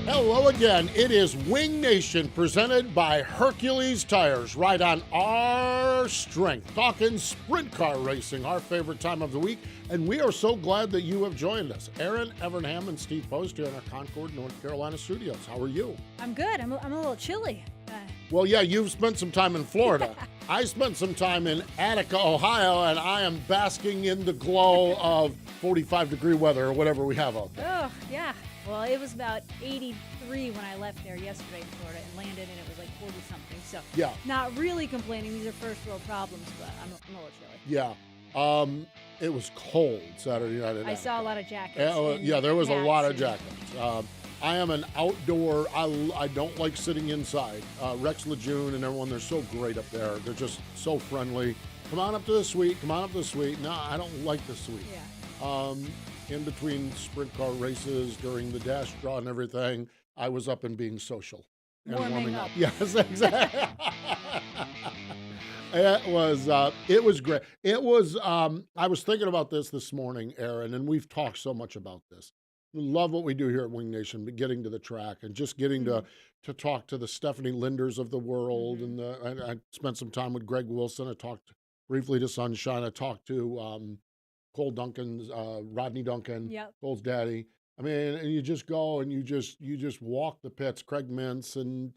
Hello again. It is Wing Nation presented by Hercules Tires. Right on our strength. Talking sprint car racing, our favorite time of the week. And we are so glad that you have joined us. Aaron Evernham and Steve Post here in our Concord, North Carolina studios. How are you? I'm good. I'm a little chilly. Well, yeah, you've spent some time in Florida. I spent some time in Attica, Ohio, and I am basking in the glow of 45-degree weather or whatever we have out there. Oh, yeah. Well, it was about 83 when I left there yesterday in Florida and landed, and it was like 40-something. So, yeah, not really complaining. These are first-world problems, but I'm a little chilly. Yeah. It was cold Saturday night. I saw a lot of jackets. Yeah, there was a lot of jackets. I am an outdoor, I don't like sitting inside. Rex Lejeune and everyone, they're so great up there. They're just so friendly. Come on up to the suite. Come on up to the suite. No, I don't like the suite. Yeah. In between sprint car races, during the dash draw and everything, I was up and being social and warming up. Yes, exactly. It was great. It was, I was thinking about this morning, Aaron, and we've talked so much about this. We love what we do here at Wing Nation, but getting to the track and just getting to talk to the Stephanie Linders of the world. And I spent some time with Greg Wilson. I talked briefly to Sunshine. I talked to Cole Duncan's, Rodney Duncan, Cole's daddy. I mean, and you just go and you just walk the pits, Craig Mintz, and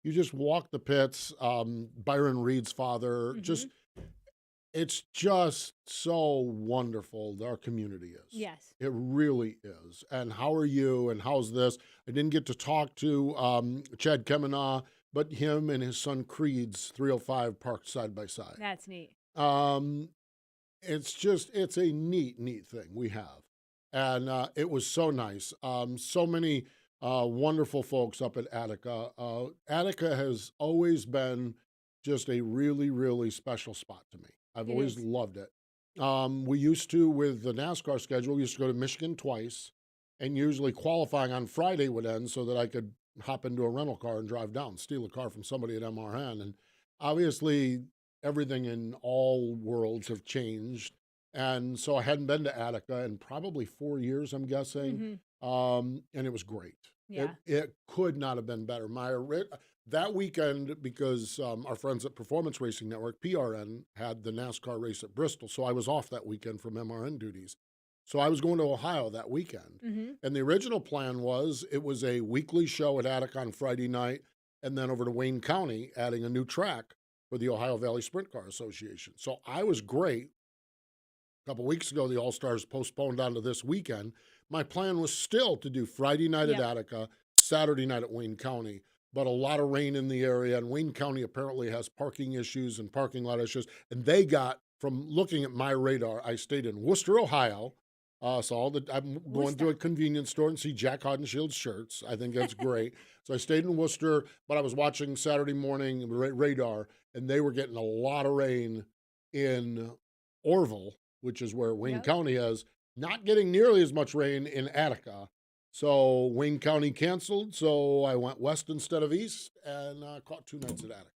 you just walk the pits. Byron Reed's father, it's just so wonderful. Our community is. Yes. It really is. And how are you? And how's this? I didn't get to talk to Chad Kemenaugh, but him and his son Creed's 305 parked side by side. That's neat. It's a neat thing we have. And it was so nice. So many wonderful folks up at Attica. Attica has always been just a really, really special spot to me. I've always loved it. We used to, with the NASCAR schedule, we used to go to Michigan twice, and usually qualifying on Friday would end so that I could hop into a rental car and drive down, steal a car from somebody at MRN. And obviously, everything in all worlds have changed. And so I hadn't been to Attica in probably 4 years, I'm guessing. And it was great. Yeah. It could not have been better. That weekend, because our friends at Performance Racing Network, PRN, had the NASCAR race at Bristol. So I was off that weekend from MRN duties. So I was going to Ohio that weekend. And the original plan was it was a weekly show at Attica on Friday night, and then over to Wayne County, adding a new track for the Ohio Valley Sprint Car Association. So I was great. A couple weeks ago, the All-Stars postponed onto this weekend. My plan was still to do Friday night at Attica, Saturday night at Wayne County, but a lot of rain in the area, and Wayne County apparently has parking issues and parking lot issues, and they got, from looking at my radar, I stayed in Worcester, Ohio, I'm going to a convenience store and see Jack Hoddenshield's shirts. I think that's great. So I stayed in Worcester, but I was watching Saturday morning radar, and they were getting a lot of rain in Orville, which is where Wayne County is, not getting nearly as much rain in Attica. So Wayne County canceled, so I went west instead of east and caught 2 nights at Attica.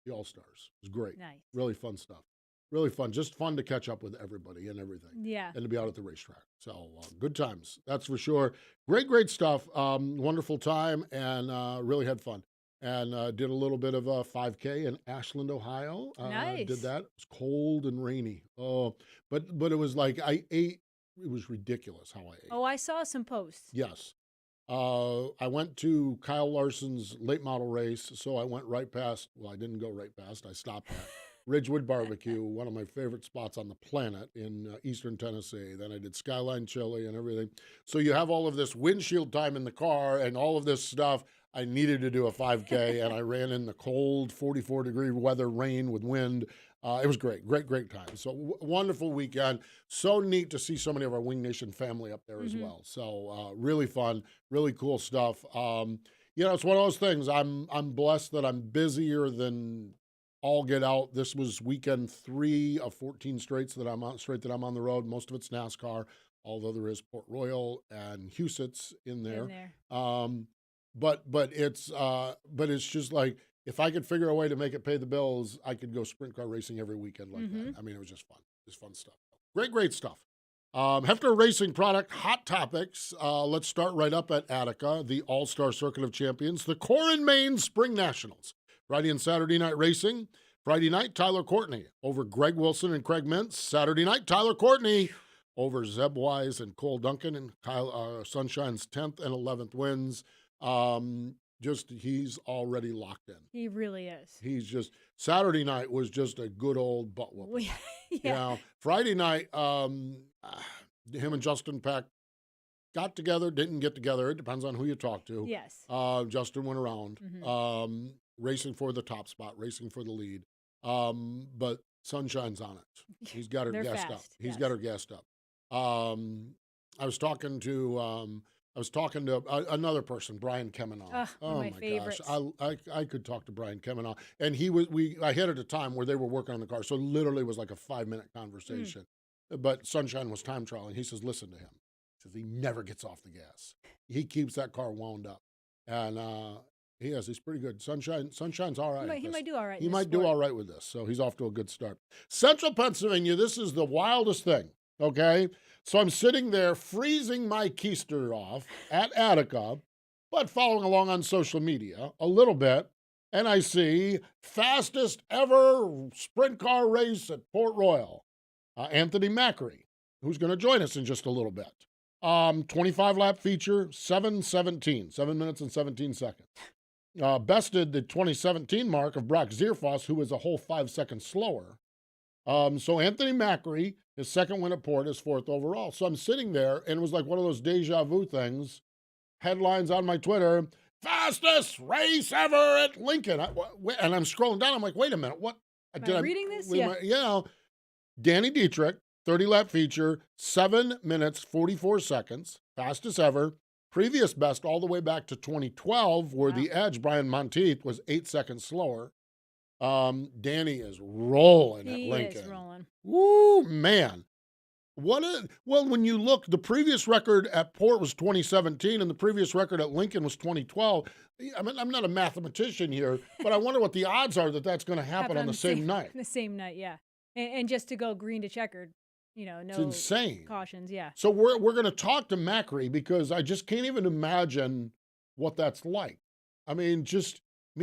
The All-Stars. It was great. Nice. Really fun stuff. Really fun. Just fun to catch up with everybody and everything. Yeah. And to be out at the racetrack. So good times, that's for sure. Great stuff. Wonderful time, and really had fun. And did a little bit of a 5K in Ashland, Ohio. Nice. Did that. It was cold and rainy. Oh, but it was like I ate. It was ridiculous how I ate. Oh, I saw some posts. Yes. I went to Kyle Larson's late model race, so I went right past. Well, I didn't go right past. I stopped at Ridgewood Barbecue, one of my favorite spots on the planet in eastern Tennessee. Then I did Skyline Chili and everything. So you have all of this windshield time in the car and all of this stuff. I needed to do a 5K, and I ran in the cold 44-degree weather, rain with wind. It was great time. So wonderful weekend. So neat to see so many of our Wing Nation family up there as well. So really fun, really cool stuff. It's one of those things. I'm blessed that I'm busier than all get out. This was weekend 3 of 14 straight that I'm on the road. Most of it's NASCAR, although there is Port Royal and Huset's in there. But it's just like, if I could figure a way to make it pay the bills, I could go sprint car racing every weekend like that. I mean, it was just fun. It was fun stuff. Great stuff. Hefner Racing product hot topics. Let's start right up at Attica, the All-Star Circuit of Champions, the Core and Main Spring Nationals. Friday and Saturday night racing. Friday night, Tyler Courtney over Greg Wilson and Craig Mintz. Saturday night, Tyler Courtney over Zeb Wise and Cole Duncan, and Sunshine's 10th and 11th wins. He's already locked in. He really is. Saturday night was just a good old butt whooping. Yeah. Friday night, him and Justin Peck got together, didn't get together. It depends on who you talk to. Yes. Justin went around, racing for the top spot, racing for the lead. But Sunshine's on it. He's got her gassed up. He's got her gassed up. I was talking to another person, Brian Kemenaugh. Oh my favorites. gosh, I could talk to Brian Kemenaugh, and I hit at a time where they were working on the car, so literally it was like a 5-minute conversation. But Sunshine was time trialing. He says, "Listen to him." He says he never gets off the gas. He keeps that car wound up, and he's pretty good. Sunshine's all right. He might do all right. He might do all right with this, so he's off to a good start. Central Pennsylvania, this is the wildest thing. Okay. So I'm sitting there freezing my keister off at Attica, but following along on social media a little bit, and I see fastest ever sprint car race at Port Royal. Anthony Macri, who's going to join us in just a little bit. 25-lap feature, 7:17, 7 minutes and 17 seconds. Bested the 2017 mark of Brock Zierfoss, who was a whole 5 seconds slower. So Anthony Macri, his second win at Port, his 4th overall. So I'm sitting there, and it was like one of those deja vu things. Headlines on my Twitter, fastest race ever at Lincoln. And I'm scrolling down. I'm like, wait a minute. What? Am I reading this? Danny Dietrich, 30-lap feature, 7 minutes, 44 seconds, fastest ever. Previous best all the way back to 2012, where the Edge, Brian Monteith, was 8 seconds slower. Danny is rolling at Lincoln. He is rolling. Woo, man. When you look, the previous record at Port was 2017, and the previous record at Lincoln was 2012. I mean, I'm not a mathematician here, but I wonder what the odds are that that's going to happen on the same night. The same night, yeah. And just to go green to checkered, no it's insane. Cautions, yeah. So we're going to talk to Macri, because I just can't even imagine what that's like. I mean,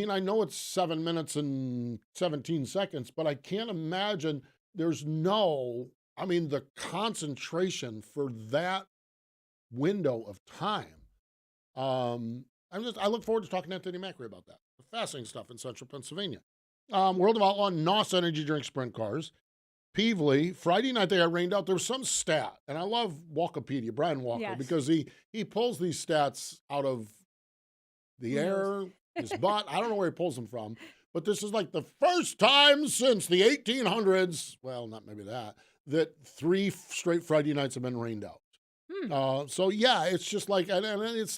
I know it's 7 minutes and 17 seconds, but I can't imagine the concentration for that window of time. I look forward to talking to Anthony Macri about that. Fascinating stuff in Central Pennsylvania. World of Outlaw, NOS energy drink sprint cars. Peevely, Friday night they got rained out. There was some stat, and I love Walkopedia, Brian Walker, because he pulls these stats out of the air, his butt. I don't know where he pulls them from, but this is like the first time since the 1800s, well, not maybe that 3 straight Friday nights have been rained out. So yeah, it's just like, and it's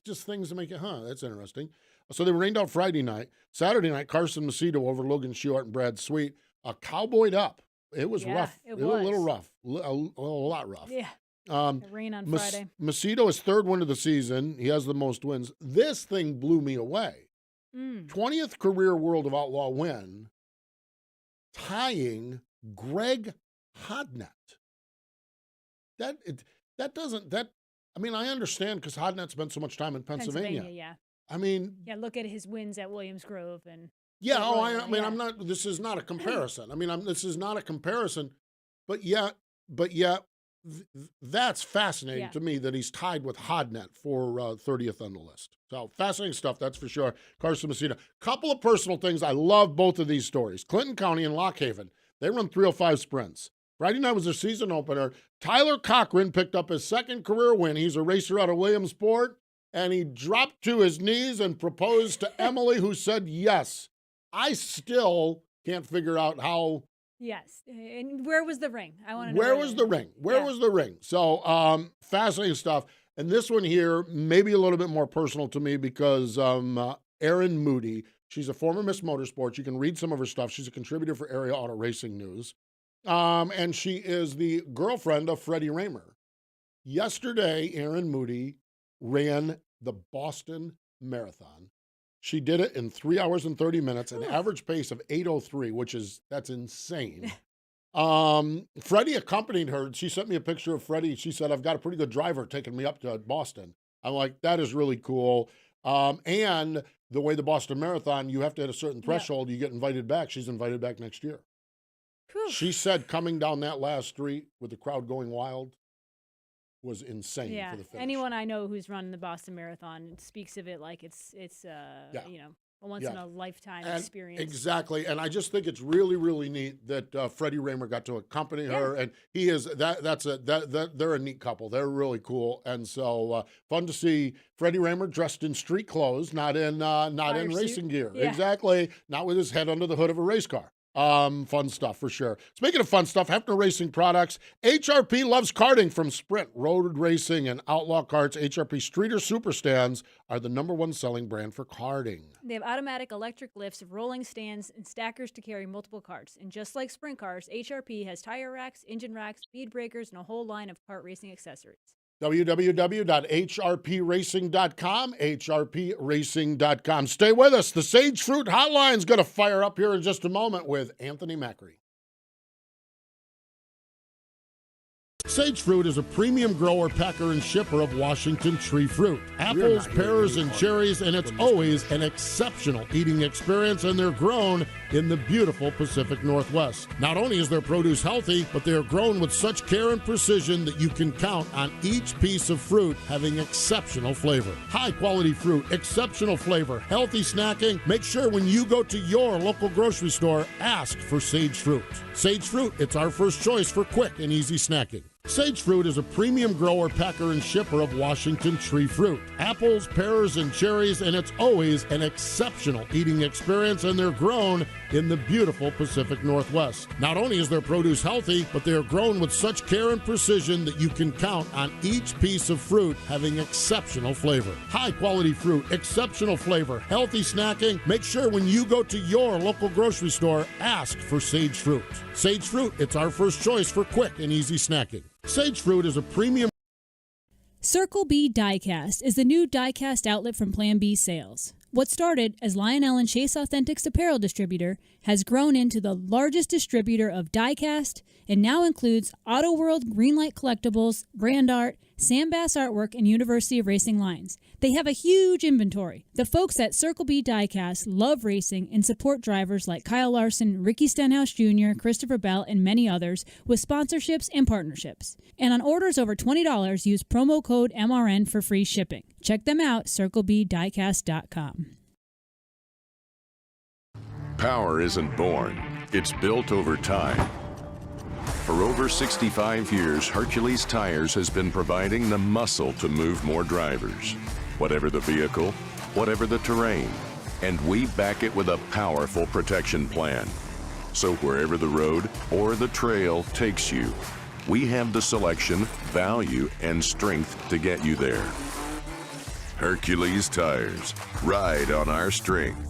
just things that make it, that's interesting. So they were rained out Friday night. Saturday night, Carson Macedo over Logan Stewart and Brad Sweet, cowboyed up. It was rough. It was a little rough, a lot rough. Yeah. The rain on Friday. Macedo is 3rd win of the season. He has the most wins. This thing blew me away. 20th career World of Outlaw win, tying Greg Hodnett. I understand, because Hodnett spent so much time in Pennsylvania. Yeah. I mean, look at his wins at Williams Grove and. Yeah. I'm not. This is not a comparison. This is not a comparison, but that's fascinating to me that he's tied with Hodnett for 30th on the list. So fascinating stuff, that's for sure. Carson Macedo. Couple of personal things. I love both of these stories. Clinton County and Lock Haven, they run 305 sprints. Friday night was their season opener. Tyler Cochran picked up his 2nd career win. He's a racer out of Williamsport, and he dropped to his knees and proposed to Emily, who said yes. I still can't figure out how. Yes. And where was the ring? I want to know. Where was the ring? Where was the ring? So fascinating stuff. And this one here, maybe a little bit more personal to me, because Erin Moody, she's a former Miss Motorsports. You can read some of her stuff. She's a contributor for Area Auto Racing News. And she is the girlfriend of Freddie Raymer. Yesterday, Erin Moody ran the Boston Marathon. She did it in 3 hours and 30 minutes, an average pace of 8:03, that's insane. Freddie accompanied her. She sent me a picture of Freddie. She said, I've got a pretty good driver taking me up to Boston. I'm like, that is really cool. And the way the Boston Marathon, you have to hit a certain Yep. threshold, you get invited back. She's invited back next year. Whew. She said coming down that last street with the crowd going wild was insane Yeah. for the finish. Anyone I know who's run the Boston Marathon speaks of it like it's you know, a once in a lifetime And experience. exactly. And I just think it's really, really neat that Freddie Raymer got to accompany her. And he is they're a neat couple. They're really cool. And so fun to see Freddie Raymer dressed in street clothes, not in Fire suit. racing gear. Yeah. Exactly. Not with his head under the hood of a race car. Fun stuff for sure. Speaking of fun stuff, Hefner Racing products. HRP loves karting. From Sprint, road racing, and outlaw karts. HRP Streeter Super Stands are the #1 selling brand for karting. They have automatic electric lifts, rolling stands, and stackers to carry multiple carts. And just like sprint cars, HRP has tire racks, engine racks, speed breakers, and a whole line of kart racing accessories. www.hrpracing.com, hrpracing.com. Stay with us. The Sage Fruit Hotline's going to fire up here in just a moment with Anthony Macri. Sage Fruit is a premium grower, packer, and shipper of Washington tree fruit. Apples, pears, and cherries, and it's always an exceptional eating experience, and they're grown in the beautiful Pacific Northwest. Not only is their produce healthy, but they are grown with such care and precision that you can count on each piece of fruit having exceptional flavor. High-quality fruit, exceptional flavor, healthy snacking. Make sure when you go to your local grocery store, ask for Sage Fruit. Sage Fruit, it's our first choice for quick and easy snacking. Sage Fruit is a premium grower, packer, and shipper of Washington tree fruit. Apples, pears, and cherries, and it's always an exceptional eating experience, and they're grown in the beautiful Pacific Northwest. Not only is their produce healthy, but they are grown with such care and precision that you can count on each piece of fruit having exceptional flavor. High-quality fruit, exceptional flavor, healthy snacking. Make sure when you go to your local grocery store, ask for Sage Fruit. Sage Fruit, it's our first choice for quick and easy snacking. Sage Fruit is a premium. Circle B Diecast is the new diecast outlet from Plan B Sales. What started as Lionel and Chase Authentics apparel distributor has grown into the largest distributor of diecast and now includes Auto World Greenlight Collectibles, Brand Art, Sam Bass Artwork, and University of Racing lines. They have a huge inventory. The folks at Circle B Diecast love racing and support drivers like Kyle Larson, Ricky Stenhouse Jr., Christopher Bell, and many others with sponsorships and partnerships. And on orders over $20, use promo code MRN for free shipping. Check them out, circlebdiecast.com. Power isn't born, it's built over time. For over 65 years, Hercules Tires has been providing the muscle to move more drivers. Whatever the vehicle, whatever the terrain, and we back it with a powerful protection plan. So wherever the road or the trail takes you, we have the selection, value, and strength to get you there. Hercules Tires, ride on our strength.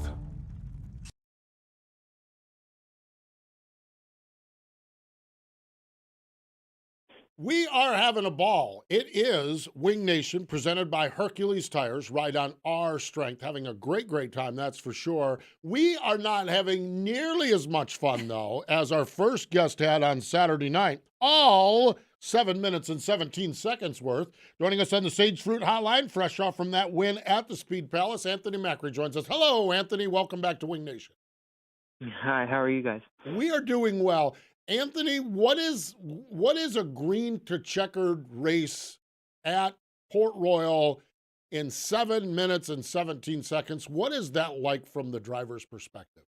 We are having a ball. It is Wing Nation presented by Hercules Tires, ride on our strength. Having a great, great time, that's for sure. We are not having nearly as much fun, though, as our first guest had on Saturday night. All 7 minutes and 17 seconds worth. Joining us on the Sage Fruit Hotline, fresh off from that win at the Speed Palace, Anthony Macri joins us. Hello, Anthony. Welcome back to Wing Nation. Hi, how are you guys? We are doing well. Anthony, what is a green to checkered race at Port Royal in 7 minutes and 17 seconds? What is that like from the driver's perspective?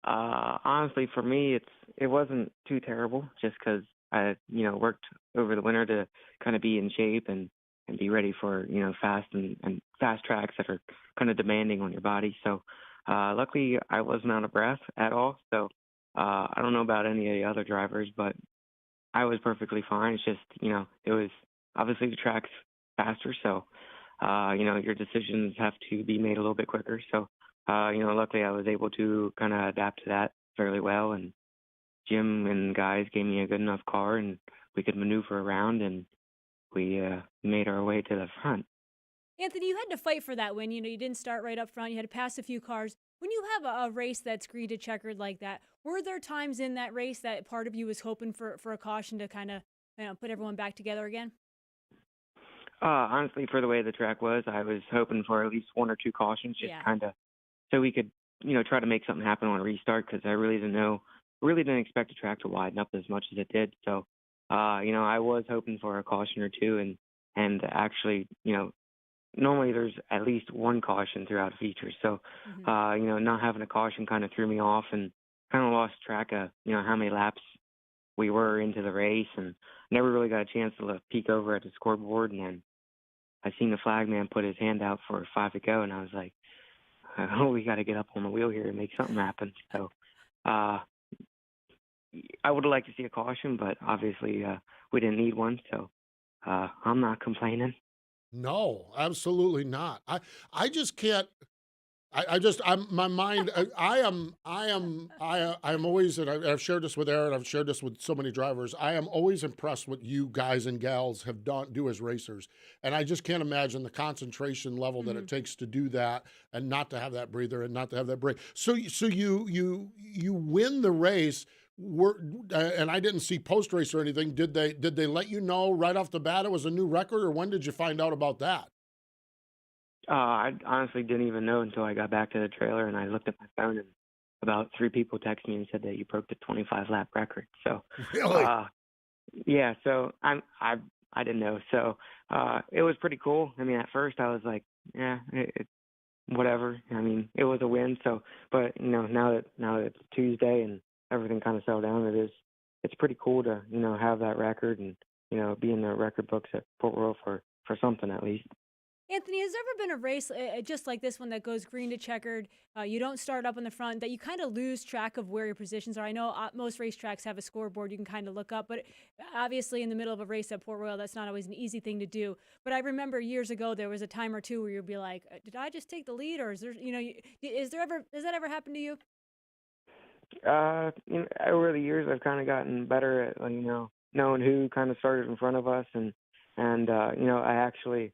Honestly, for me, it wasn't too terrible, just because I worked over the winter to kind of be in shape and be ready for fast and fast tracks that are kind of demanding on your body. So luckily, I wasn't out of breath at all. So I don't know about any of the other drivers, but I was perfectly fine. It's just, it was obviously the track's faster. So, your decisions have to be made a little bit quicker. So, luckily I was able to kind of adapt to that fairly well. And Jim and guys gave me a good enough car and we could maneuver around and we made our way to the front. Anthony, you had to fight for that win. You didn't start right up front. You had to pass a few cars. When you have a race that's green to checkered like that, were there times in that race that part of you was hoping for a caution to kind of put everyone back together again? Honestly, for the way the track was, I was hoping for at least one or two cautions, just Yeah. kind of so we could, try to make something happen on a restart because I really didn't expect the track to widen up as much as it did. So, I was hoping for a caution or two, and actually, normally there's at least one caution throughout a feature. So, Hmm. not having a caution kind of threw me off and kind of lost track of, how many laps we were into the race and never really got a chance to peek over at the scoreboard. And then I seen the flag man put his hand out for 5 to go, and I was like, oh, we got to get up on the wheel here and make something happen. So, uh, I would have liked to see a caution, but obviously we didn't need one. So, I'm not complaining. No, absolutely not. I just can't. I'm my mind. I am always, and I've shared this with Aaron. I've shared this with so many drivers. I am always impressed what you guys and gals have do as racers, and I just can't imagine the concentration level that Hmm. it takes to do that and not to have that breather and not to have that break. So, you win the race. Were and I didn't see post race or anything. Did they let you know right off the bat it was a new record, or when did you find out about that? I honestly didn't even know until I got back to the trailer and I looked at my phone and about three people texted me and said that you broke the 25 lap record. So, Really? uh, yeah, so I didn't know. So, it was pretty cool. I mean, at first I was like, yeah, whatever. I mean, it was a win. So, but now that it's Tuesday and everything kind of settled down, it's pretty cool to have that record and be in the record books at Port Royal for something at least. Anthony, has there ever been a race just like this one that goes green to checkered? You don't start up in the front, that you kind of lose track of where your positions are. I know most racetracks have a scoreboard you can kind of look up, but obviously in the middle of a race at Port Royal, that's not always an easy thing to do. But I remember years ago there was a time or two where you'd be like, "Did I just take the lead, or is there, is there ever has that ever happened to you?" Over the years, I've kind of gotten better at knowing who kind of started in front of us, and I actually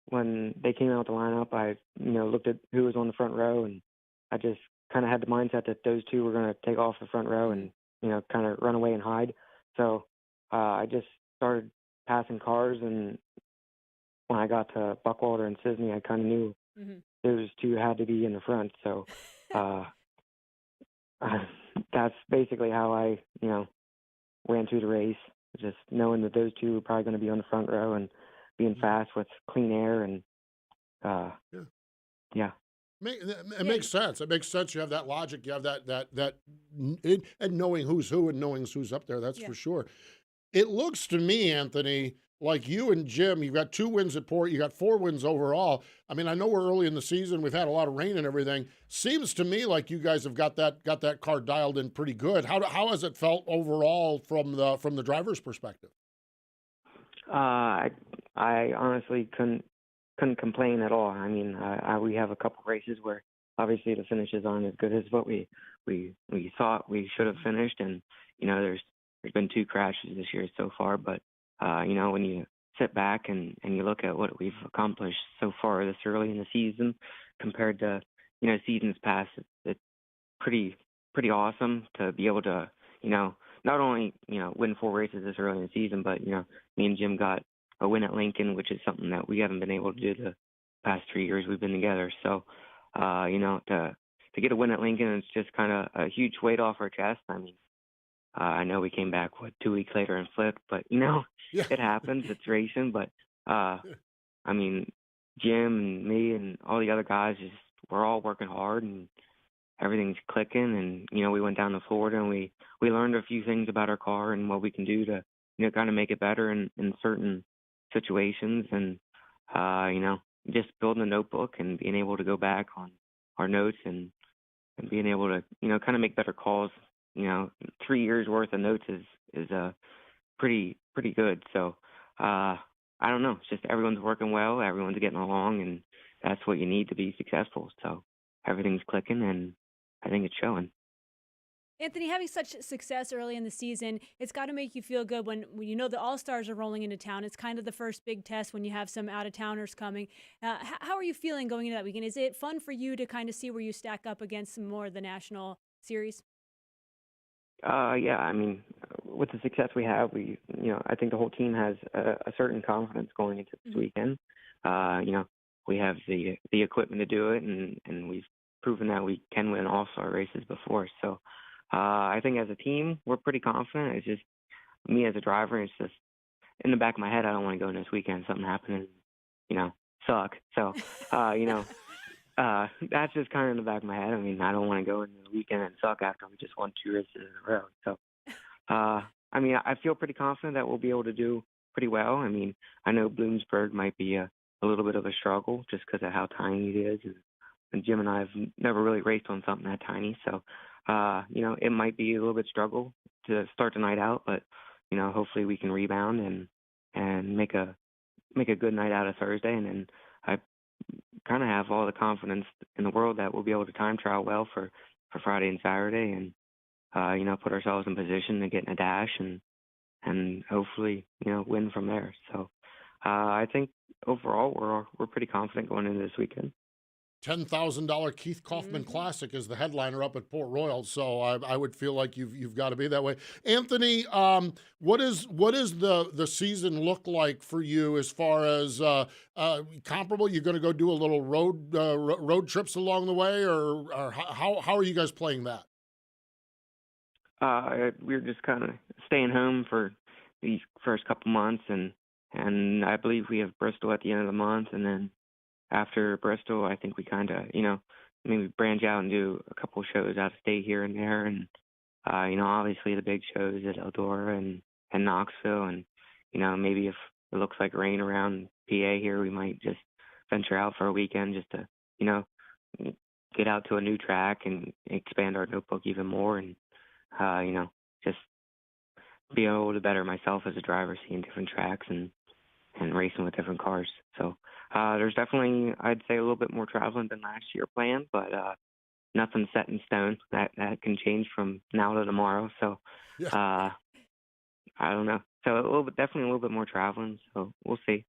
when they came out with the lineup, I looked at who was on the front row, and I just kind of had the mindset that those two were going to take off the front row Hmm. and kind of run away and hide. So I just started passing cars, and when I got to Buckwalter and Sisney, I kind of knew Hmm. those two had to be in the front. So uh, that's basically how I ran through the race, just knowing that those two were probably going to be on the front row and being Mhm. fast with clean air and uh, Yeah. yeah. It Yeah. makes sense. It makes sense. You have that logic. You have and knowing who's who and knowing who's up there. That's Yeah. for sure. It looks to me, Anthony, like you and Jim. You've got 2 wins at Port. You got 4 wins overall. I mean, I know we're early in the season. We've had a lot of rain and everything. Seems to me like you guys have got that car dialed in pretty good. How has it felt overall from the driver's perspective? Uh, I I honestly couldn't complain at all. I mean, we have a couple races where obviously the finishes aren't as good as what we thought we should have finished, and there's been two crashes this year so far. But when you sit back and you look at what we've accomplished so far this early in the season compared to seasons past, it's pretty awesome to be able to not only win four races this early in the season, but me and Jim got a win at Lincoln, which is something that we haven't been able to do the past 3 years we've been together. So, to get a win at Lincoln, it's just kind of a huge weight off our chest. I mean, I know we came back 2 weeks later and flipped, but Yeah. it happens. It's racing, but uh, I mean, Jim and me and all the other guys just we're all working hard and everything's clicking. And we went down to Florida and we learned a few things about our car and what we can do to kind of make it better in certain situations. And just building a notebook and being able to go back on our notes and being able to kind of make better calls. 3 years worth of notes is pretty good. So I don't know. It's just everyone's working well, everyone's getting along, and that's what you need to be successful. So everything's clicking, and I think it's showing. Anthony, having such success early in the season, it's got to make you feel good when you know the All-Stars are rolling into town. It's kind of the first big test when you have some out-of-towners coming. How are you feeling going into that weekend? Is it fun for you to kind of see where you stack up against some more of the national series? Yeah, I mean, with the success we have, I think the whole team has a certain confidence going into this weekend. We have the equipment to do it, and we've proven that we can win all-star races before. So, I think as a team, we're pretty confident. It's just me as a driver. It's just in the back of my head, I don't want to go in this weekend, something happening, suck. So, that's just kind of in the back of my head. I mean, I don't want to go in the weekend and suck after we just won 2 races in a row. So, I mean, I feel pretty confident that we'll be able to do pretty well. I mean, I know Bloomsburg might be a little bit of a struggle just because of how tiny it is. And Jim and I have never really raced on something that tiny. So, it might be a little bit struggle to start the night out, but, hopefully we can rebound and make a good night out of Thursday. And then I kind of have all the confidence in the world that we'll be able to time trial well for Friday and Saturday and, put ourselves in position to get in a dash and hopefully, win from there. So I think overall we're pretty confident going into this weekend. $10,000 Keith Kaufman Classic is the headliner up at Port Royal, so I would feel like you've got to be that way. Anthony, what is the season look like for you as far as comparable? You're going to go do a little road trips along the way, or how are you guys playing that? We're just kind of staying home for these first couple months, and I believe we have Bristol at the end of the month, and then after Bristol, I think we kind of, maybe branch out and do a couple shows out of state here and there. And, obviously the big shows at Eldora and Knoxville. And, maybe if it looks like rain around PA here, we might just venture out for a weekend just to, get out to a new track and expand our notebook even more. And, just be able to better myself as a driver, seeing different tracks and racing with different cars. So, there's definitely, I'd say, a little bit more traveling than last year planned, but nothing set in stone. That can change from now to tomorrow. So, Yeah. I don't know. So definitely a little bit more traveling. So we'll see.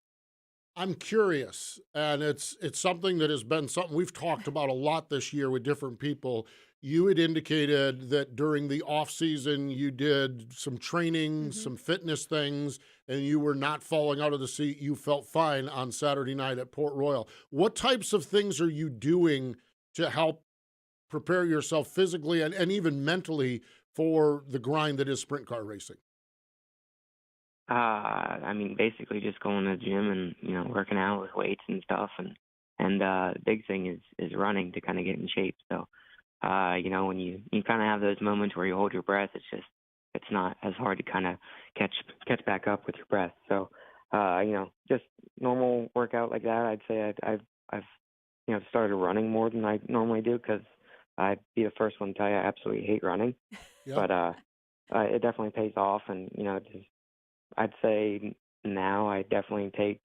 I'm curious, and it's something that has been something we've talked about a lot this year with different people. You had indicated that during the off season you did some training, some fitness things, and you were not falling out of the seat. You felt fine on Saturday night at Port Royal. What types of things are you doing to help prepare yourself physically and even mentally for the grind that is sprint car racing? I mean, basically just going to the gym and, working out with weights and stuff. And the big thing is running to kind of get in shape. So, when you kind of have those moments where you hold your breath, it's not as hard to kind of catch back up with your breath. So, just normal workout like that. I'd say I've started running more than I normally do because I'd be the first one to tell you I absolutely hate running. Yeah. But it definitely pays off, and I'd say now I definitely take.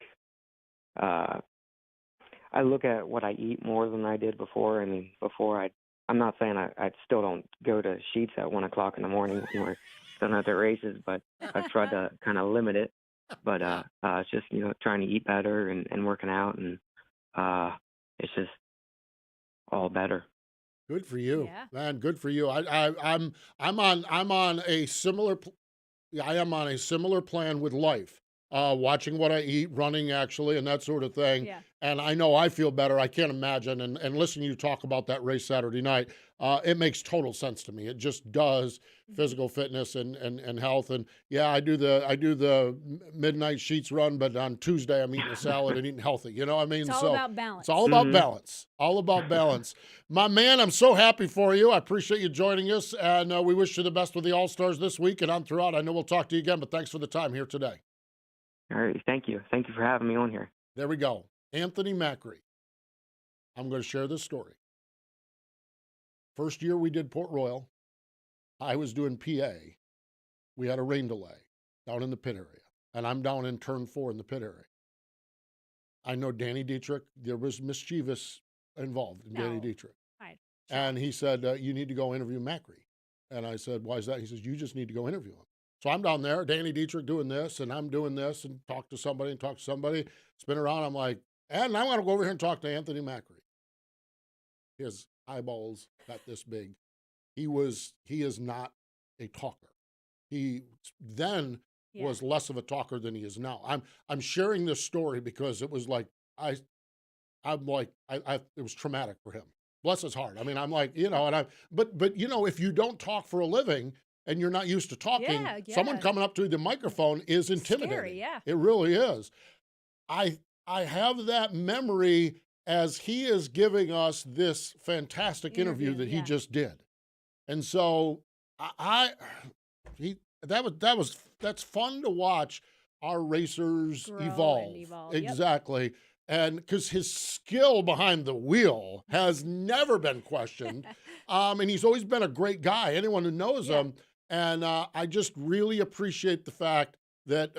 I look at what I eat more than I did before. I mean, before I'm not saying I still don't go to Sheets at 1 o'clock in the morning when we're done at the races, but I've tried to kind of limit it. But it's just trying to eat better and working out, and it's just all better. Good for you, Yeah. man. Good for you. I'm on a similar. I am on a similar plan with life, watching what I eat, running actually, and that sort of thing. Yeah. And I know I feel better. I can't imagine. And listening to you talk about that race Saturday night, it makes total sense to me. It just does. Physical fitness and health. And yeah, I do the midnight Sheets run, but on Tuesday I'm eating a salad and eating healthy. You know what I mean? It's all So about balance. it's all about balance. All about balance. My man, I'm so happy for you. I appreciate you joining us, and we wish you the best with the All-Stars this week and on throughout. I know we'll talk to you again, but thanks for the time here today. All right, thank you for having me on here. There we go. Anthony Macri. I'm going to share this story. First year we did Port Royal, I was doing PA. We had a rain delay down in the pit area, and I'm down in turn 4 in the pit area. I know Danny Dietrich. There was mischievous involved in Danny No. Dietrich. Right. And he said, you need to go interview Macri. And I said, why is that? He says, you just need to go interview him. So I'm down there, Danny Dietrich doing this, and I'm doing this, and talk to somebody, spin around. I'm like, and I want to go over here and talk to Anthony Macri. His eyeballs got this big. He is not a talker. He then was less of a talker than he is now. I'm sharing this story because it was like, it was traumatic for him. Bless his heart. I mean, I'm like, but if you don't talk for a living and you're not used to talking, someone coming up to the microphone is intimidating. Scary, yeah. It really is. I have that memory as he is giving us this fantastic interview that he just did. And so that's fun to watch our racers evolve. Exactly. Yep. And because his skill behind the wheel has never been questioned. And he's always been a great guy, anyone who knows him. And I just really appreciate the fact that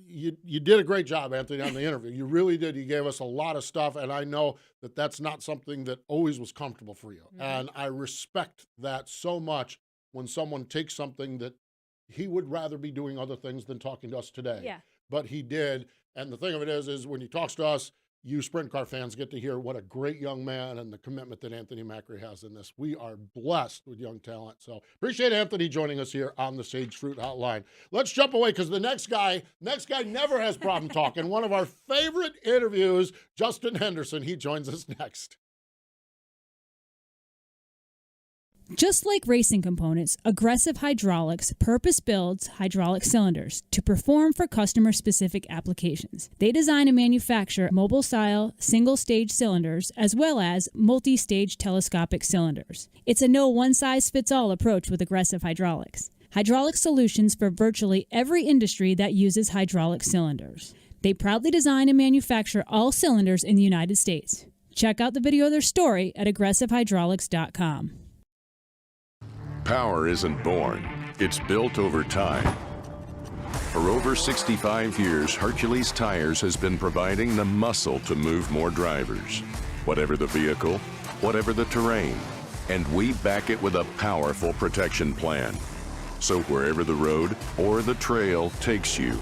you did a great job, Anthony, on the interview. You really did. You gave us a lot of stuff. And I know that that's not something that always was comfortable for you. Mm-hmm. And I respect that so much when someone takes something that he would rather be doing other things than talking to us today. Yeah. But he did. And the thing of it is when he talks to us, you sprint car fans get to hear what a great young man and the commitment that Anthony Macri has in this. We are blessed with young talent. So appreciate Anthony joining us here on the Sage Fruit Hotline. Let's jump away because the next guy never has problem talking. One of our favorite interviews, Justin Henderson, he joins us next. Just like racing components, Aggressive Hydraulics purpose-builds hydraulic cylinders to perform for customer-specific applications. They design and manufacture mobile-style, single-stage cylinders as well as multi-stage telescopic cylinders. It's a no one-size-fits-all approach with Aggressive Hydraulics. Hydraulic solutions for virtually every industry that uses hydraulic cylinders. They proudly design and manufacture all cylinders in the United States. Check out the video of their story at aggressivehydraulics.com. Power isn't born, it's built over time. For over 65 years, Hercules Tires has been providing the muscle to move more drivers. Whatever the vehicle, whatever the terrain, and we back it with a powerful protection plan. So wherever the road or the trail takes you,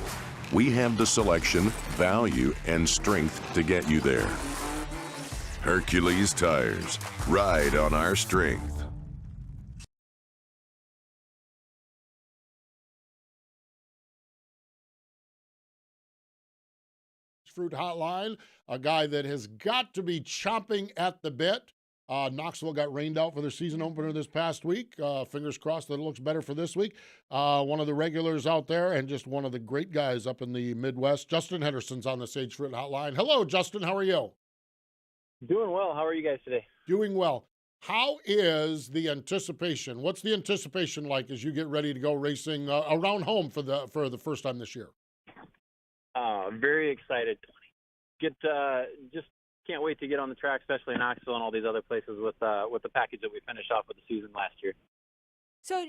we have the selection, value, and strength to get you there. Hercules Tires, ride on our strength. Fruit Hotline, a guy that has got to be chomping at the bit. Knoxville got rained out for their season opener this past week. Fingers crossed that it looks better for this week. One of the regulars out there and just one of the great guys up in the Midwest. Justin Henderson's on the Sage Fruit Hotline. Hello, Justin. How are you? Doing well. How are you guys today? Doing well. How is the anticipation? What's the anticipation like as you get ready to go racing around home for the first time this year? Very excited. Just can't wait to get on the track, especially in Knoxville and all these other places with the package that we finished off with the season last year. So,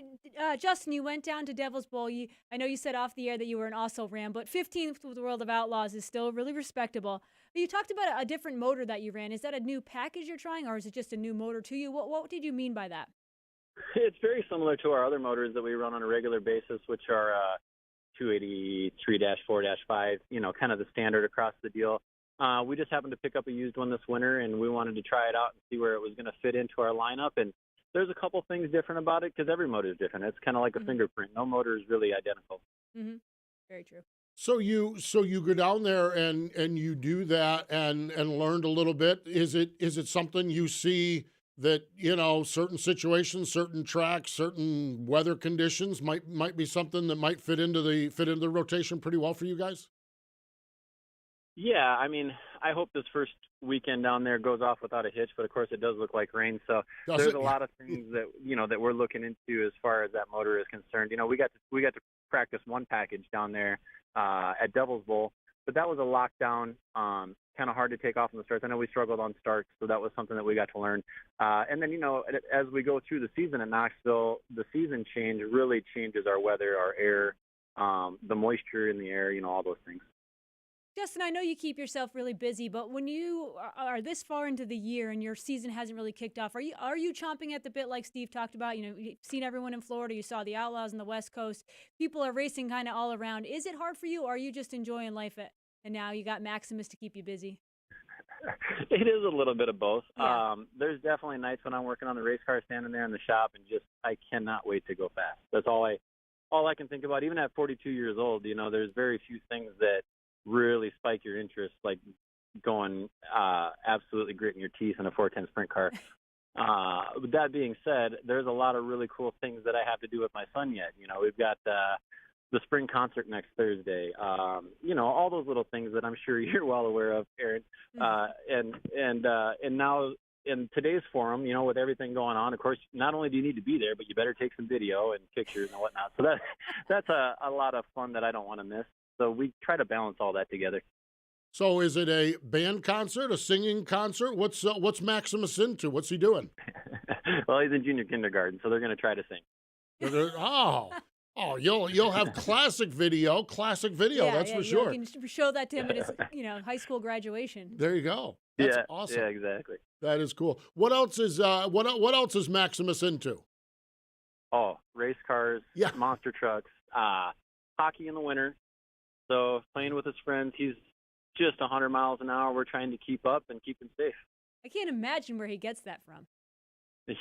Justin, you went down to Devil's Bowl. I know you said off the air that you were an also ran, but 15th with the World of Outlaws is still really respectable. But you talked about a different motor that you ran. Is that a new package you're trying, or is it just a new motor to you? What did you mean by that? It's very similar to our other motors that we run on a regular basis, which are 283-4-5, kind of the standard across the deal. We just happened to pick up a used one this winter, and we wanted to try it out and see where it was going to fit into our lineup. And there's a couple things different about it because every motor is different. It's kind of like a fingerprint. No motor is really identical. Mm-hmm. Very true. So you go down there and you do that and learned a little bit. Is it something you see that, certain situations, certain tracks, certain weather conditions might be something that might fit into the rotation pretty well for you guys? Yeah, I mean, I hope this first weekend down there goes off without a hitch, but of course it does look like rain. So there's a lot of things that that we're looking into as far as that motor is concerned. We got to practice one package down there at Devil's Bowl, but that was a lockdown. Kind of hard to take off on the starts. I know we struggled on starts, so that was something that we got to learn. And then, as we go through the season in Knoxville, the season change really changes our weather, our air, the moisture in the air, all those things. Justin, I know you keep yourself really busy, but when you are this far into the year and your season hasn't really kicked off, are you chomping at the bit like Steve talked about? You know, you've seen everyone in Florida, you saw the Outlaws on the West Coast. People are racing kind of all around. Is it hard for you, or are you just enjoying life and now you got Maximus to keep you busy? It is a little bit of both. Yeah. There's definitely nights when I'm working on the race car, standing there in the shop, and just I cannot wait to go fast. That's all I can think about. Even at 42 years old, you know, there's very few things that really spike your interest, like going absolutely gritting your teeth in a 410 sprint car. With that being said, there's a lot of really cool things that I have to do with my son yet. You know, we've got the spring concert next Thursday. You know, all those little things that I'm sure you're well aware of, Aaron. And now in today's forum, you know, with everything going on, of course, not only do you need to be there, but you better take some video and pictures and whatnot. So that's a lot of fun that I don't want to miss. So we try to balance all that together. So is it a band concert, a singing concert? What's Maximus into? What's he doing? Well, he's in junior kindergarten, so they're going to try to sing. Oh, you'll have classic video, that's for sure. You can show that to him at his, high school graduation. There you go. That's awesome. Yeah, exactly. That is cool. What else is Maximus into? Oh, race cars, monster trucks, hockey in the winter. So playing with his friends, he's just 100 miles an hour. We're trying to keep up and keep him safe. I can't imagine where he gets that from.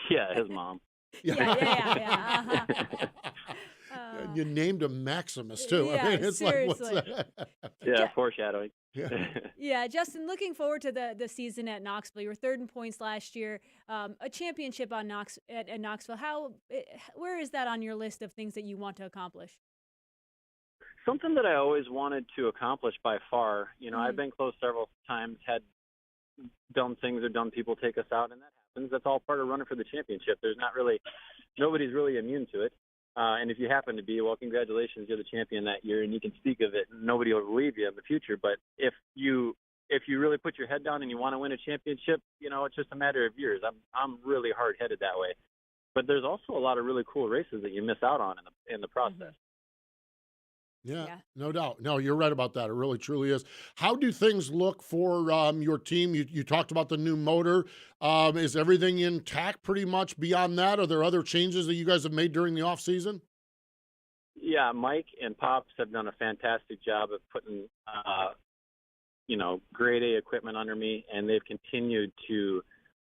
Yeah, his mom. Yeah. You named him Maximus too. Yeah, I mean, it's seriously. like, what's that? Yeah, foreshadowing. Yeah, Justin, looking forward to the season at Knoxville. You were third in points last year. A championship on at Knoxville. Where is that on your list of things that you want to accomplish? Something that I always wanted to accomplish by far. You know, I've been close several times, had dumb things or dumb people take us out, and that happens. That's all part of running for the championship. Nobody's really immune to it. And if you happen to be, well, congratulations, you're the champion that year, and you can speak of it, and nobody will believe you in the future. But if you really put your head down and you want to win a championship, you know, it's just a matter of years. I'm really hard-headed that way. But there's also a lot of really cool races that you miss out on in the process. Yeah, no doubt. No, you're right about that. It really, truly is. How do things look for your team? You talked about the new motor. Is everything intact pretty much beyond that? Are there other changes that you guys have made during the off season? Yeah, Mike and Pops have done a fantastic job of putting, grade A equipment under me, and they've continued to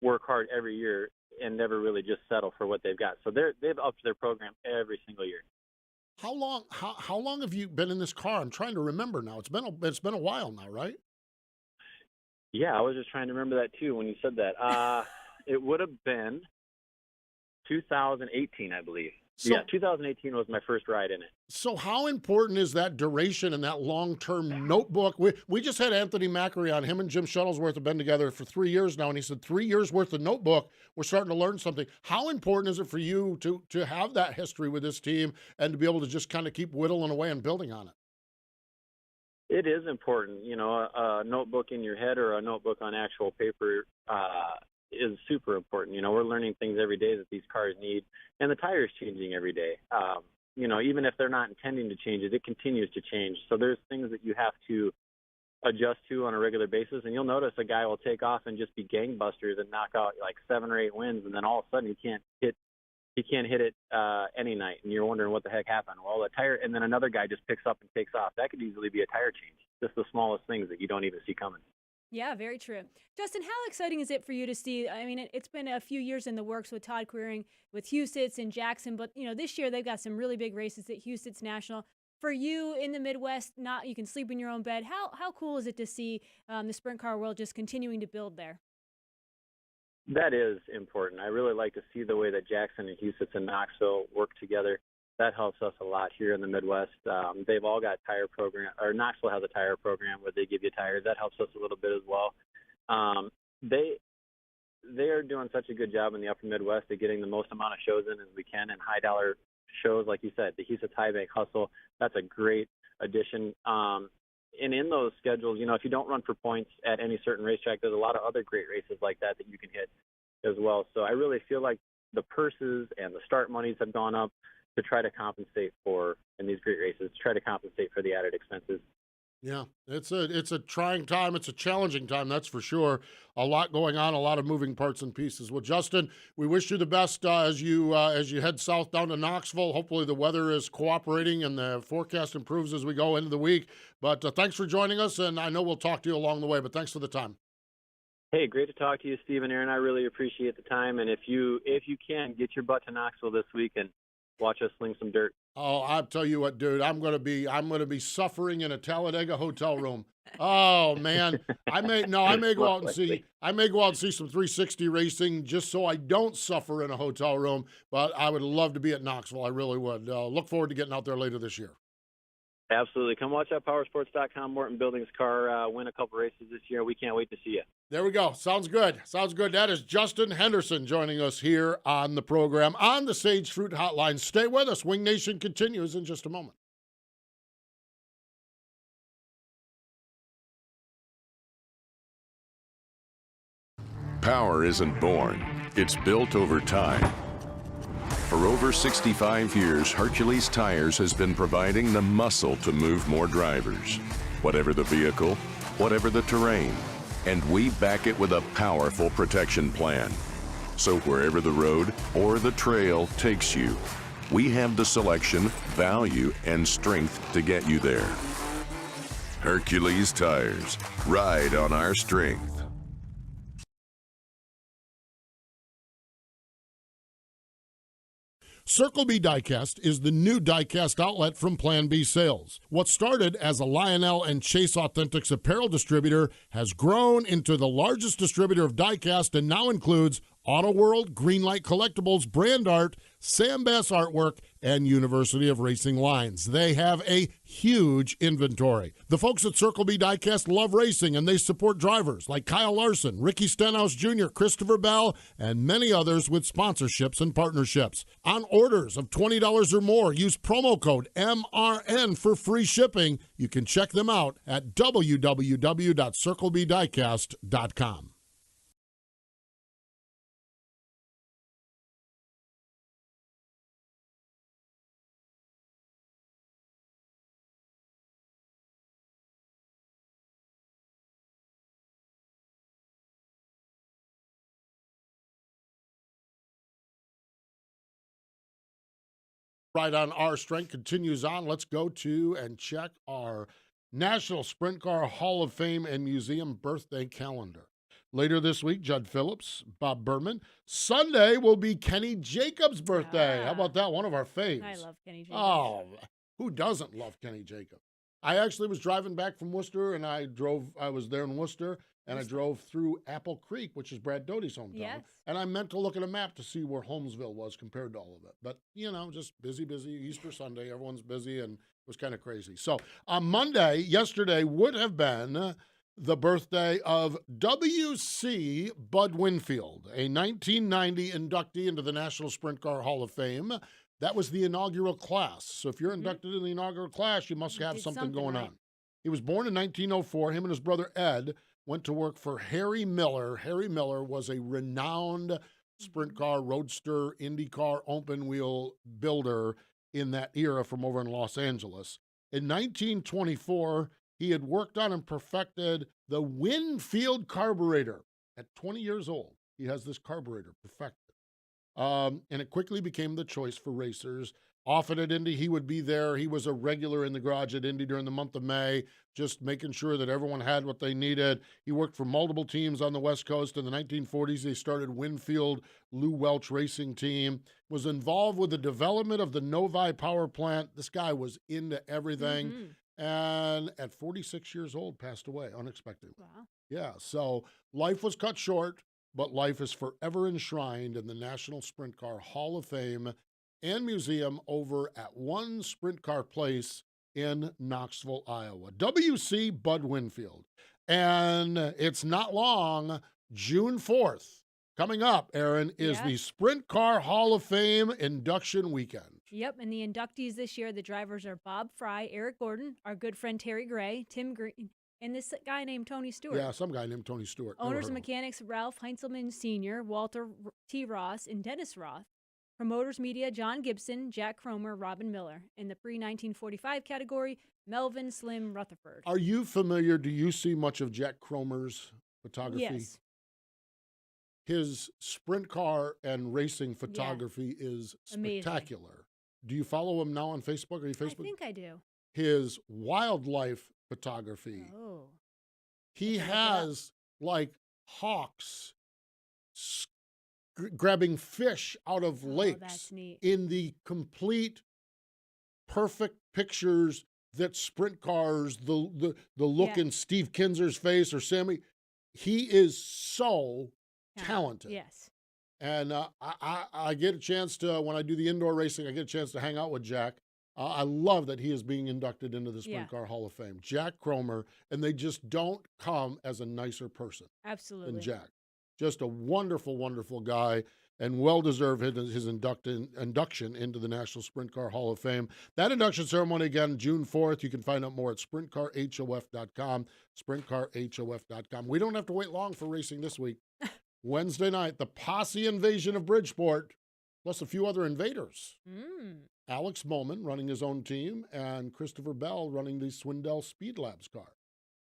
work hard every year and never really just settle for what they've got. So they've upped their program every single year. How long have you been in this car? I'm trying to remember now. It's been a while now, right? Yeah, I was just trying to remember that too when you said that. It would have been 2018, I believe. So, 2018 was my first ride in it. So how important is that duration and that long-term notebook? We just had Anthony Macri on. Him and Jim Shuttlesworth have been together for 3 years now, and he said 3 years worth of notebook. We're starting to learn something. How important is it for you to have that history with this team and to be able to just kind of keep whittling away and building on it? It is important. You know, a notebook in your head or a notebook on actual paper is super important. You know, we're learning things every day that these cars need, and the tire's changing every day. Even if they're not intending to change it, it continues to change. So there's things that you have to adjust to on a regular basis, and you'll notice a guy will take off and just be gangbusters and knock out like 7 or 8 wins, and then all of a sudden he can't hit it any night, and you're wondering what the heck happened. Well, the tire, and then another guy just picks up and takes off. That could easily be a tire change. Just the smallest things that you don't even see coming. Yeah, very true. Justin, how exciting is it for you to see? I mean, it's been a few years in the works with Todd Queering, with Huset's and Jackson, but this year they've got some really big races at Huset's National. For you in the Midwest, you can sleep in your own bed. How cool is it to see the sprint car world just continuing to build there? That is important. I really like to see the way that Jackson and Huset's and Knoxville work together. That helps us a lot here in the Midwest. They've all got tire program, or Knoxville has a tire program where they give you tires. That helps us a little bit as well. They are doing such a good job in the Upper Midwest of getting the most amount of shows in as we can, and high dollar shows, like you said, the Huset's High Bank Hustle. That's a great addition. And in those schedules, if you don't run for points at any certain racetrack, there's a lot of other great races like that you can hit as well. So I really feel like the purses and the start monies have gone up to try to compensate for, in these great races, to try to compensate for the added expenses. Yeah, it's a trying time. It's a challenging time, that's for sure. A lot going on, a lot of moving parts and pieces. Well, Justin, we wish you the best as you head south down to Knoxville. Hopefully, the weather is cooperating and the forecast improves as we go into the week. But thanks for joining us, and I know we'll talk to you along the way. But thanks for the time. Hey, great to talk to you, Steve and Aaron. I really appreciate the time. And if you can, get your butt to Knoxville this week and watch us sling some dirt. Oh, I'll tell you what, dude. I'm gonna be suffering in a Talladega hotel room. Oh man, I may go out and see some 360 racing just so I don't suffer in a hotel room. But I would love to be at Knoxville. I really would. Look forward to getting out there later this year. Absolutely. Come watch out powersports.com. Morton Building's car win a couple races this year. We can't wait to see you. There we go. Sounds good. Sounds good. That is Justin Henderson joining us here on the program on the Sage Fruit Hotline. Stay with us. Wing Nation continues in just a moment. Power isn't born, it's built over time. For over 65 years, Hercules Tires has been providing the muscle to move more drivers. Whatever the vehicle, whatever the terrain. And we back it with a powerful protection plan. So wherever the road or the trail takes you, we have the selection, value, and strength to get you there. Hercules Tires. Ride on our strength. Circle B Diecast is the new diecast outlet from Plan B Sales. What started as a Lionel and Chase Authentics apparel distributor has grown into the largest distributor of diecast and now includes Auto World, Greenlight Collectibles, Brand Art, Sam Bass Artwork, and University of Racing lines. They have a huge inventory. The folks at Circle B Diecast love racing, and they support drivers like Kyle Larson, Ricky Stenhouse Jr., Christopher Bell, and many others with sponsorships and partnerships. On orders of $20 or more, use promo code MRN for free shipping. You can check them out at www.circlebdiecast.com. Right on our strength continues on. Let's go to and check our National Sprint Car Hall of Fame and Museum birthday calendar. Later this week, Judd Phillips, Bob Berman. Sunday will be Kenny Jacobs' birthday. How about that? One of our faves. I love Kenny Jacobs. Oh, who doesn't love Kenny Jacobs? I actually was driving back from Worcester, and I was there in Worcester, and I drove through Apple Creek, which is Brad Doty's hometown. Yes. And I meant to look at a map to see where Holmesville was compared to all of it. But, just busy, Easter Sunday. Everyone's busy, and it was kind of crazy. So on Monday, yesterday, would have been the birthday of W.C. Bud Winfield, a 1990 inductee into the National Sprint Car Hall of Fame. That was the inaugural class. So if you're inducted in the inaugural class, you must have something going on. He was born in 1904. Him and his brother Ed went to work for Harry Miller. Harry Miller was a renowned sprint car, roadster, IndyCar, open wheel builder in that era from over in Los Angeles. In 1924, he had worked on and perfected the Winfield carburetor. At 20 years old, he has this carburetor perfected. And it quickly became the choice for racers. Often at Indy, he would be there. He was a regular in the garage at Indy during the month of May, just making sure that everyone had what they needed. He worked for multiple teams on the West Coast. In the 1940s, they started Winfield Lou Welch Racing Team, was involved with the development of the Novi power plant. This guy was into everything. Mm-hmm. And at 46 years old, passed away unexpectedly. Wow. Yeah, so life was cut short, but life is forever enshrined in the National Sprint Car Hall of Fame and Museum over at One Sprint Car Place in Knoxville, Iowa. W.C. Bud Winfield. And it's not long, June 4th, coming up, Aaron, is the Sprint Car Hall of Fame induction weekend. Yep, and the inductees this year, the drivers are Bob Fry, Eric Gordon, our good friend Terry Gray, Tim Green, and this guy named Tony Stewart. Yeah, some guy named Tony Stewart. Owners and mechanics Ralph Heinzelman Sr., Walter T. Ross, and Dennis Roth. Promoters Media, John Gibson, Jack Cromer, Robin Miller. In the pre-1945 category, Melvin Slim Rutherford. Are you familiar? Do you see much of Jack Cromer's photography? Yes. His sprint car and racing photography is spectacular. Amazing. Do you follow him now on Facebook? Are you Facebook? I think I do. His wildlife photography. Oh. He has like hawks grabbing fish out of lakes that's neat. in the complete perfect pictures that sprint cars, the look in Steve Kinser's face or Sammy. He is so talented. Yes. And I get a chance to, when I do the indoor racing, I get a chance to hang out with Jack. I love that he is being inducted into the Sprint Car Hall of Fame. Jack Cromer, and they just don't come as a nicer person Absolutely. than Jack. Just a wonderful, wonderful guy, and well-deserved his induction into the National Sprint Car Hall of Fame. That induction ceremony, again, June 4th. You can find out more at sprintcarhof.com, sprintcarhof.com. We don't have to wait long for racing this week. Wednesday night, the Posse Invasion of Bridgeport, plus a few other invaders. Alex Bowman running his own team, and Christopher Bell running the Swindell Speed Labs car.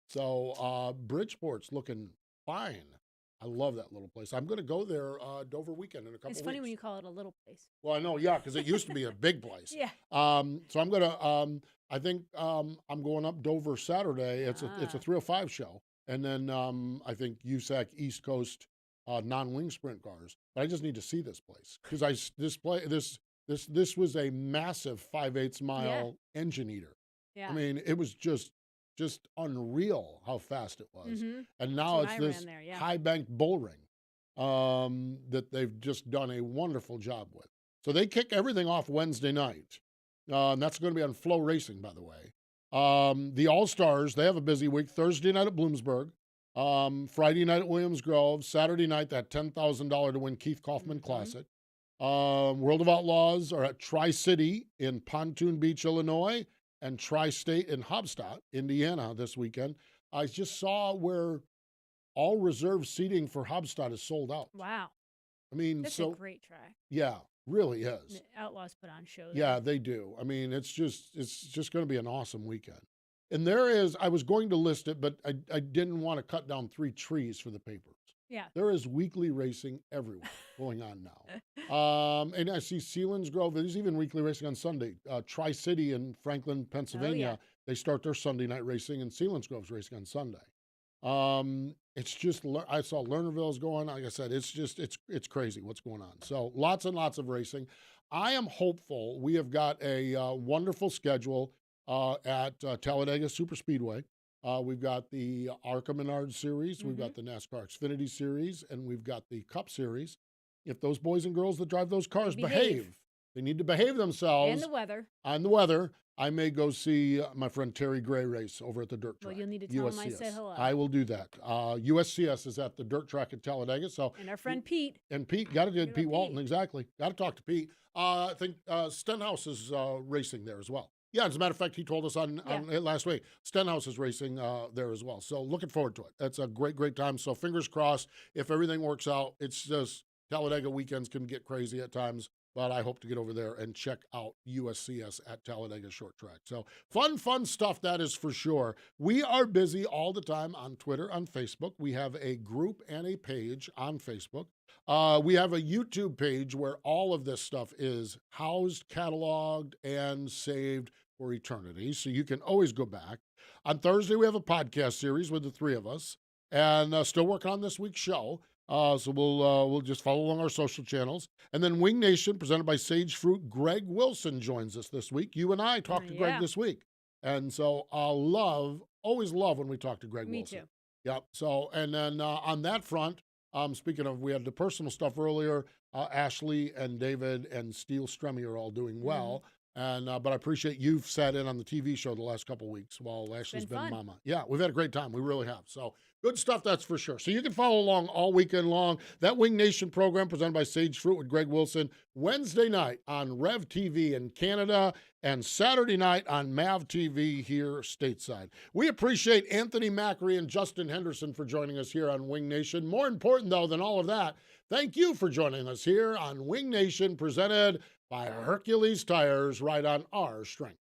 So Bridgeport's looking fine. I love that little place. I'm going to go there Dover weekend in a couple weeks. It's funny when you call it a little place. Well, I know, yeah, because it used to be a big place. Yeah. So I'm going to, I think I'm going up Dover Saturday. It's a 305 show. And then I think USAC East Coast non-wing sprint cars. But I just need to see this place because this was a massive 5/8 mile engine eater. Yeah. I mean, it was just unreal how fast it was. And now it's this high bank bull ring that they've just done a wonderful job with. So they kick everything off Wednesday night. And that's going to be on Flow Racing, by the way. The All-Stars, they have a busy week. Thursday night at Bloomsburg. Friday night at Williams Grove. Saturday night, that $10,000 to win Keith Kaufman Classic. World of Outlaws are at Tri-City in Pontoon Beach, Illinois, and Tri-State in Hobstadt, Indiana this weekend. I just saw where all reserve seating for Hobstadt is sold out. Wow. I mean, that's a great track. Yeah, really is. The Outlaws put on shows. Yeah, they do. I mean, it's just going to be an awesome weekend. And I was going to list it, but I didn't want to cut down 3 trees for the papers. Yeah. There is weekly racing everywhere going on now. And I see Selinsgrove, there's even weekly racing on Sunday. Tri-City in Franklin, Pennsylvania, they start their Sunday night racing, and Selinsgrove's racing on Sunday. It's just, I saw Lernerville's going, like I said, it's crazy what's going on. So lots and lots of racing. I am hopeful. We have got a wonderful schedule at Talladega Superspeedway. We've got the ARCA Menard Series, we've got the NASCAR Xfinity Series, and we've got the Cup Series. If those boys and girls that drive those cars behave, they need to behave themselves. And the weather. On the weather, I may go see my friend Terry Gray race over at the dirt track. Well, you'll need to tell him I said hello. I will do that. USCS is at the dirt track at Talladega. And our friend Pete. And Pete, got to get Pete Walton, exactly. Got to talk to Pete. I think Stenhouse is racing there as well. Yeah, as a matter of fact, he told us on last week. Stenhouse is racing there as well. So looking forward to it. That's a great, great time. So fingers crossed, if everything works out. It's just Talladega weekends can get crazy at times, but I hope to get over there and check out USCS at Talladega Short Track. So fun stuff, that is for sure. We are busy all the time on Twitter, on Facebook. We have a group and a page on Facebook. We have a YouTube page where all of this stuff is housed, cataloged, and saved for eternity. So you can always go back. On Thursday, we have a podcast series with the 3 of us, and still working on this week's show. So we'll just follow along our social channels. And then Wing Nation, presented by Sage Fruit, Greg Wilson joins us this week. You and I talked to Greg this week. And so always love when we talk to Greg Wilson. Me too. Yep. So, and then on that front, speaking of, we had the personal stuff earlier. Ashley and David and Steel Stremme are all doing well. And but I appreciate you've sat in on the TV show the last couple of weeks while Ashley's been mama. Yeah, we've had a great time. We really have. So good stuff, that's for sure. So you can follow along all weekend long. That Wing Nation program presented by Sage Fruit with Greg Wilson, Wednesday night on Rev TV in Canada and Saturday night on Mav TV here stateside. We appreciate Anthony Macri and Justin Henderson for joining us here on Wing Nation. More important, though, than all of that, thank you for joining us here on Wing Nation, presented by Hercules Tires, right on our strength.